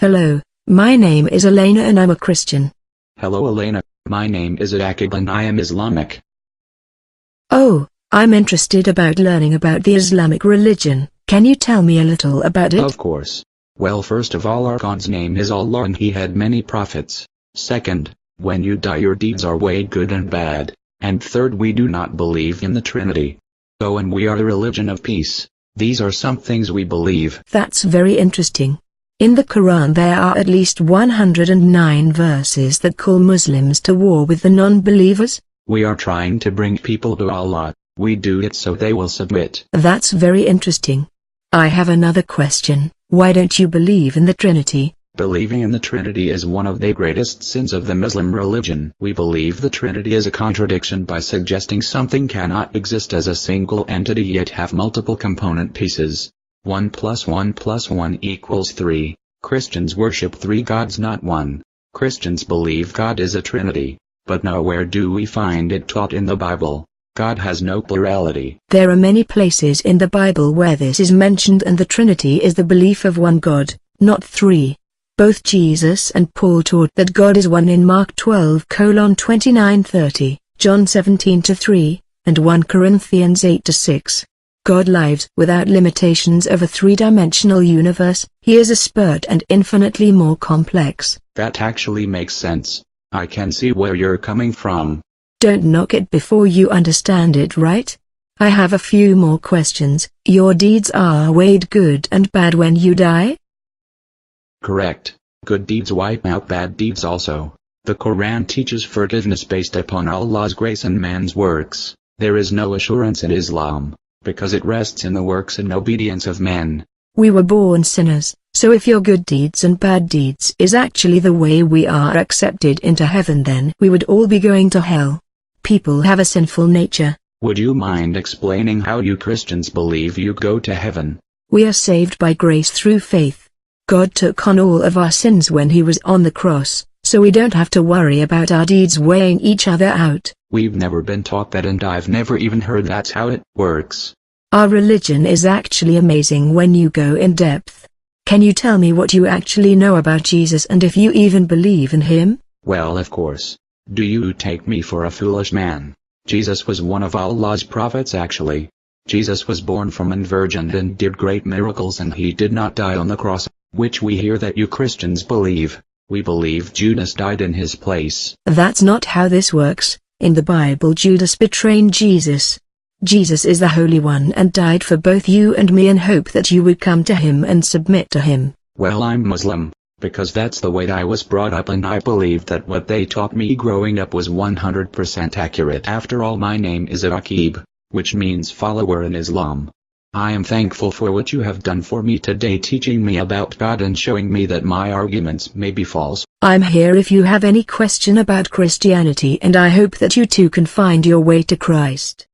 Hello, my name is Elena and I'm a Christian. Hello Elena, my name is Akib and I am Islamic. Oh, I'm interested about learning about the Islamic religion. Can you tell me a little about it? Of course. Well, first of all, our God's name is Allah and he had many prophets. Second, when you die your deeds are weighed good and bad. And third, we do not believe in the Trinity. Oh, and we are a religion of peace. These are some things we believe. That's very interesting. In the Quran there are at least 109 verses that call Muslims to war with the non-believers. We are trying to bring people to Allah. We do it so they will submit. That's very interesting. I have another question. Why don't you believe in the Trinity? Believing in the Trinity is one of the greatest sins of the Muslim religion. We believe the Trinity is a contradiction by suggesting something cannot exist as a single entity yet have multiple component pieces. 1 + 1 + 1 = 3. Christians worship three gods, not one. Christians believe God is a Trinity, but nowhere do we find it taught in the Bible. God has no plurality. There are many places in the Bible where this is mentioned, and the Trinity is the belief of one God, not three. Both Jesus and Paul taught that God is one in Mark 12:29-30, John 17:3, and 1 Corinthians 8:6. God lives without limitations of a three-dimensional universe. He is a spirit and infinitely more complex. That actually makes sense. I can see where you're coming from. Don't knock it before you understand it, right? I have a few more questions. Your deeds are weighed good and bad when you die? Correct. Good deeds wipe out bad deeds also. The Quran teaches forgiveness based upon Allah's grace and man's works. There is no assurance in Islam, because it rests in the works and obedience of men. We were born sinners, so if your good deeds and bad deeds is actually the way we are accepted into heaven, then we would all be going to hell. People have a sinful nature. Would you mind explaining how you Christians believe you go to heaven? We are saved by grace through faith. God took on all of our sins when he was on the cross, so we don't have to worry about our deeds weighing each other out. We've never been taught that, and I've never even heard that's how it works. Our religion is actually amazing when you go in depth. Can you tell me what you actually know about Jesus and if you even believe in him? Well, of course. Do you take me for a foolish man? Jesus was one of Allah's prophets actually. Jesus was born from a virgin and did great miracles, and he did not die on the cross, which we hear that you Christians believe. We believe Judas died in his place. That's not how this works. In the Bible, Judas betrayed Jesus. Jesus is the Holy One and died for both you and me in hope that you would come to him and submit to him. Well, I'm Muslim, because that's the way I was brought up, and I believed that what they taught me growing up was 100% accurate. After all, my name is Akib, which means follower in Islam. I am thankful for what you have done for me today, teaching me about God and showing me that my arguments may be false. I'm here if you have any question about Christianity, and I hope that you too can find your way to Christ.